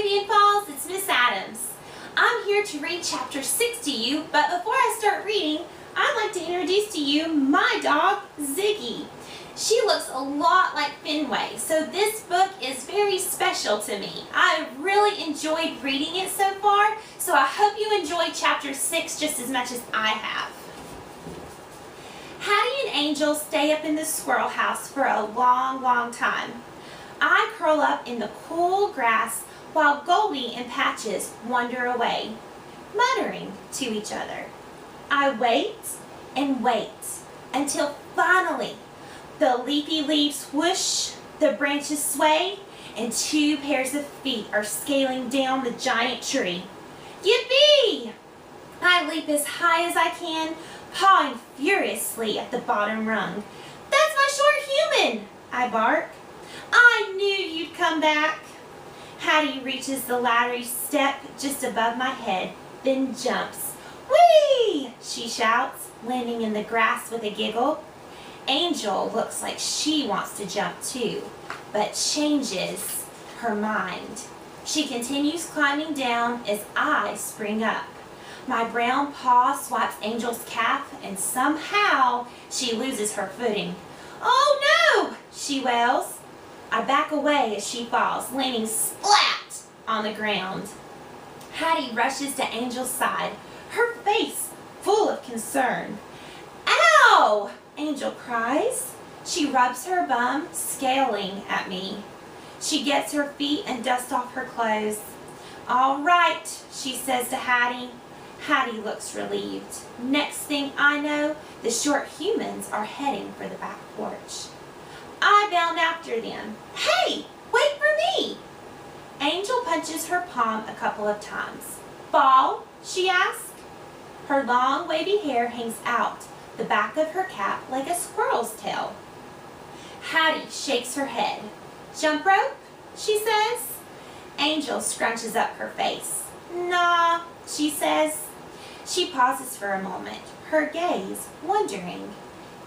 Arabian Falls, it's Miss Adams. I'm here to read chapter 6 to you, but before I start reading, I'd like to introduce to you my dog, Ziggy. She looks a lot like Fenway, so this book is very special to me. I've really enjoyed reading it so far, so I hope you enjoy chapter 6 just as much as I have. Hattie and Angel stay up in the squirrel house for a long time. I curl up in the cool grass while Goldie and Patches wander away, muttering to each other. I wait and wait until finally the leafy leaves whoosh, the branches sway, and 2 pairs of feet are scaling down the giant tree. Yippee! I leap as high as I can, pawing furiously at the bottom rung. That's my short human, I bark. I knew you'd come back. Hattie reaches the laddery step just above my head, then jumps. Whee! She shouts, landing in the grass with a giggle. Angel looks like she wants to jump too, but changes her mind. She continues climbing down as I spring up. My brown paw swipes Angel's calf, and somehow she loses her footing. Oh no! She wails. I back away as she falls, landing splat on the ground. Hattie rushes to Angel's side, her face full of concern. Ow! Angel cries. She rubs her bum, scaling at me. She gets her feet and dusts off her clothes. All right, she says to Hattie. Hattie looks relieved. Next thing I know, the short humans are heading for the back porch. I bound after them. Hey, wait for me! Angel punches her palm a couple of times. Ball? She asks. Her long wavy hair hangs out the back of her cap like a squirrel's tail. Hattie shakes her head. Jump rope? She says. Angel scrunches up her face. Nah, she says. She pauses for a moment, her gaze wondering.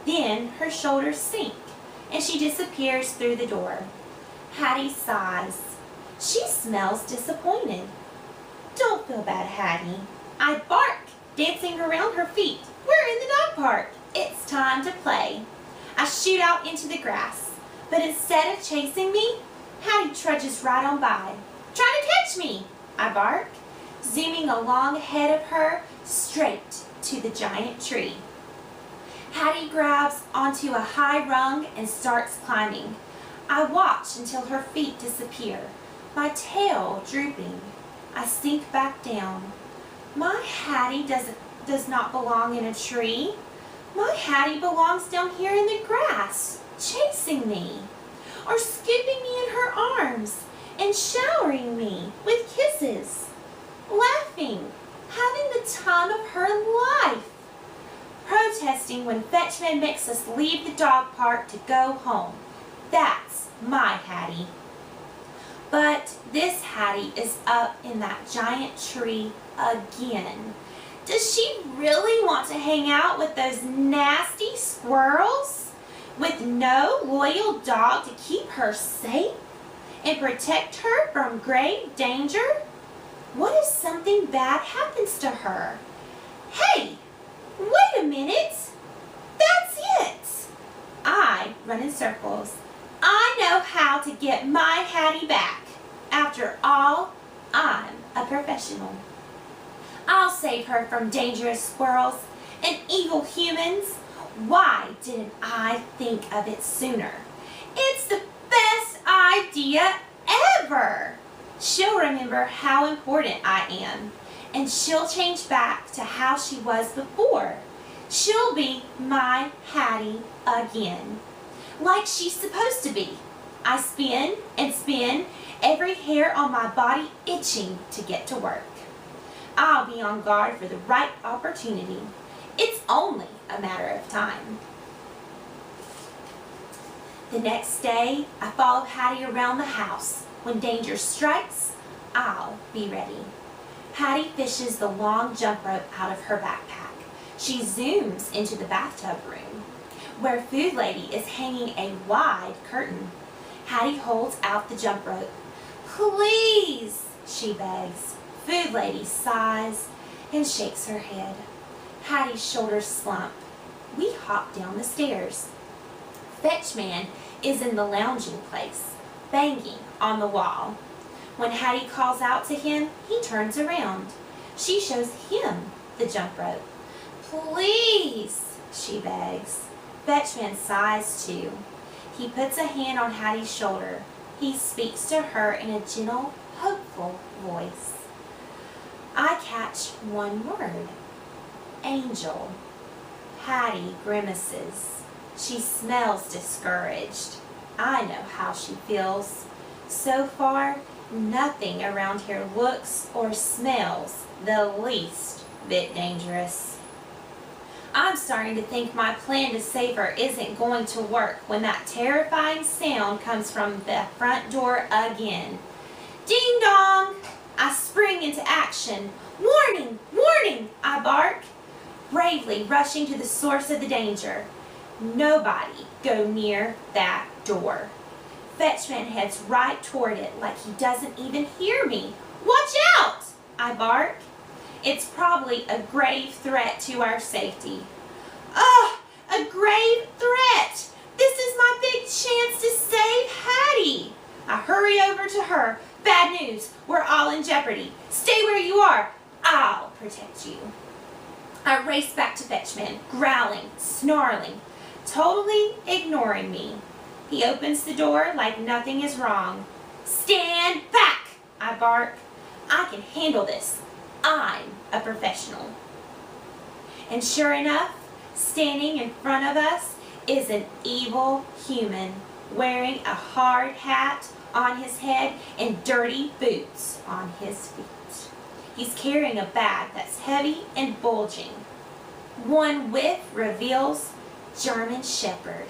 Then her shoulders sink, and she disappears through the door. Hattie sighs. She smells disappointed. Don't feel bad, Hattie. I bark, dancing around her feet. We're in the dog park. It's time to play. I shoot out into the grass, but instead of chasing me, Hattie trudges right on by. Try to catch me, I bark, zooming along ahead of her, straight to the giant tree. Hattie grabs onto a high rung and starts climbing. I watch until her feet disappear, my tail drooping. I sink back down. My Hattie does not belong in a tree. My Hattie belongs down here in the grass, chasing me, or scooping me in her arms and showering me with kisses, laughing, having the time of her life, protesting when Fetchman makes us leave the dog park to go home. That's my Hattie. But this Hattie is up in that giant tree again. Does she really want to hang out with those nasty squirrels? With no loyal dog to keep her safe and protect her from grave danger? What if something bad happens to her? Hey, wait a minute. That's it. I run in circles. I know how to get my Hattie back. After all, I'm a professional. I'll save her from dangerous squirrels and evil humans. Why didn't I think of it sooner? It's the best idea ever. She'll remember how important I am, and she'll change back to how she was before. She'll be my Hattie again, like she's supposed to be. I spin and spin, every hair on my body itching to get to work. I'll be on guard for the right opportunity. It's only a matter of time. The next day, I follow Hattie around the house. When danger strikes, I'll be ready. Hattie fishes the long jump rope out of her backpack. She zooms into the bathtub room, where Food Lady is hanging a wide curtain. Hattie holds out the jump rope. Please, she begs. Food lady sighs and shakes her head. Hattie's shoulders slump. We hop down the stairs. Fetchman is in the lounging place, banging on the wall. When Hattie calls out to him, he turns around. She shows him the jump rope. Please, she begs. Fetchman sighs too. He puts a hand on Hattie's shoulder. He speaks to her in a gentle, hopeful voice. I catch one word. Angel. Hattie grimaces. She smells discouraged. I know how she feels. So far, nothing around here looks or smells the least bit dangerous. I'm starting to think my plan to save her isn't going to work when that terrifying sound comes from the front door again. Ding dong! I spring into action. Warning! Warning! I bark, bravely rushing to the source of the danger. Nobody go near that door. Fetchman heads right toward it like he doesn't even hear me. Watch out! I bark. It's probably a grave threat to our safety. Ugh! A grave threat! This is my big chance to save Hattie. I hurry over to her. Bad news. We're all in jeopardy. Stay where you are. I'll protect you. I race back to Fetchman, growling, snarling, totally ignoring me. He opens the door like nothing is wrong. Stand back! I bark. I can handle this. I'm a professional. And sure enough, standing in front of us is an evil human wearing a hard hat on his head and dirty boots on his feet. He's carrying a bag that's heavy and bulging. One whiff reveals German Shepherd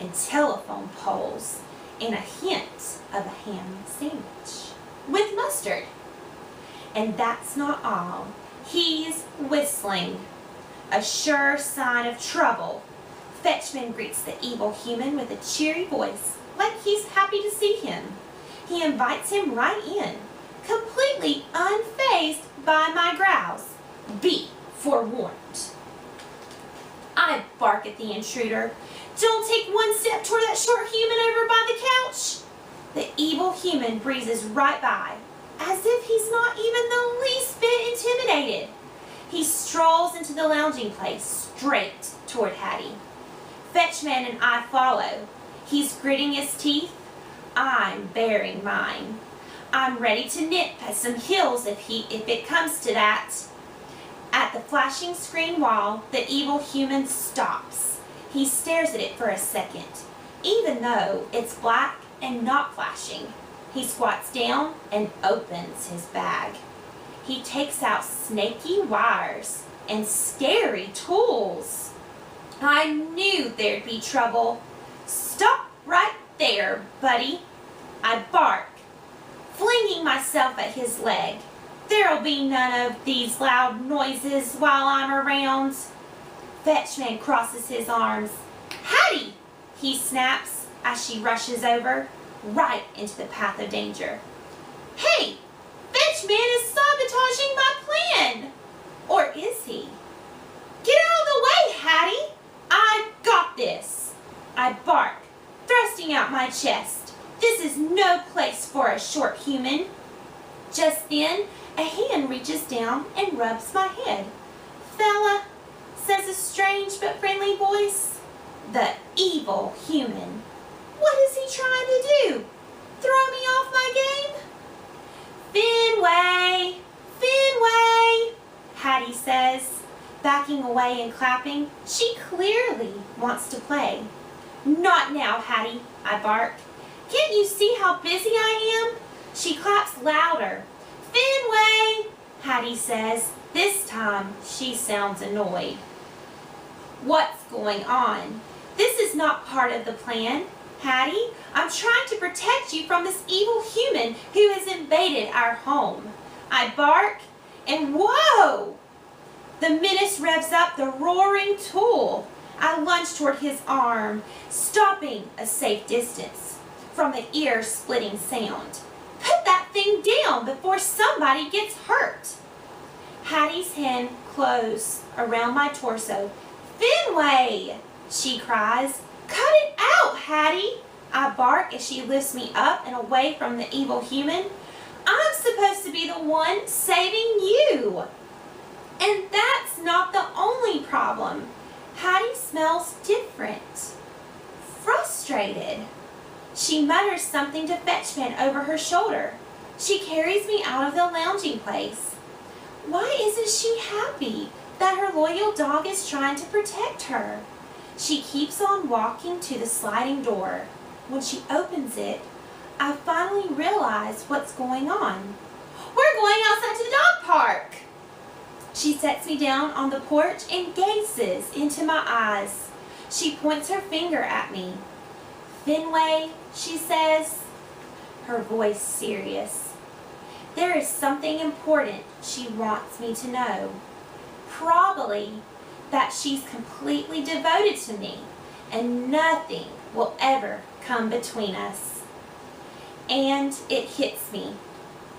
and telephone poles and a hint of a ham sandwich with mustard. And that's not all. He's whistling, a sure sign of trouble. Fetchman greets the evil human with a cheery voice, like he's happy to see him. He invites him right in, completely unfazed by my growls. Be forewarned. I bark at the intruder. Don't take one step toward that short human over by the couch. The evil human breezes right by, as if he's not even the least bit intimidated. He strolls into the lounging place, straight toward Hattie. Fetchman and I follow. He's gritting his teeth. I'm baring mine. I'm ready to nip at some heels if it comes to that. At the flashing screen wall, the evil human stops. He stares at it for a second, even though it's black and not flashing. He squats down and opens his bag. He takes out snaky wires and scary tools. I knew there'd be trouble. Stop right there, buddy. I bark, flinging myself at his leg. There'll be none of these loud noises while I'm around. Fetchman crosses his arms. Hattie, he snaps as she rushes over, right into the path of danger. Hey, Fetchman is sabotaging my plan. Or is he? Get out of the way, Hattie. I've got this. I bark, thrusting out my chest. This is no place for a short human. Just then, a hand reaches down and rubs my head. Fella, says a strange but friendly voice. The evil human. What is he trying to do? Throw me off my game? Fenway! Fenway! Hattie says, backing away and clapping. She clearly wants to play. Not now, Hattie, I bark. Can't you see how busy I am? She claps louder. Fenway, Hattie says. This time she sounds annoyed. What's going on? This is not part of the plan. Hattie, I'm trying to protect you from this evil human who has invaded our home. I bark, and whoa! The menace revs up the roaring tool. I lunge toward his arm, stopping a safe distance from the ear-splitting sound. Put that thing down before somebody gets hurt. Hattie's hand closes around my torso. Fenway, she cries. Cut it out, Hattie, I bark as she lifts me up and away from the evil human. I'm supposed to be the one saving you. And that's not the only problem. Hattie smells different. Frustrated. She mutters something to Fetchman over her shoulder. She carries me out of the lounging place. Why isn't she happy that her loyal dog is trying to protect her? She keeps on walking to the sliding door. When she opens it, I finally realize what's going on. We're going outside to the dog park. She sets me down on the porch and gazes into my eyes. She points her finger at me. Fenway, she says, her voice serious. There is something important she wants me to know. Probably that she's completely devoted to me and nothing will ever come between us. And it hits me.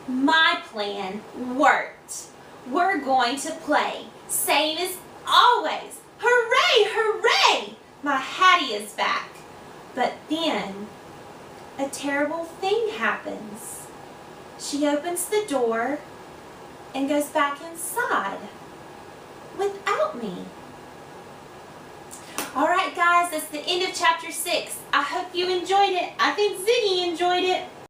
My plan worked. We're going to play, same as always. Hooray, hooray! My Hattie is back. But then, a terrible thing happens. She opens the door and goes back inside without me. Alright guys, that's the end of chapter 6. I hope you enjoyed it. I think Ziggy enjoyed it.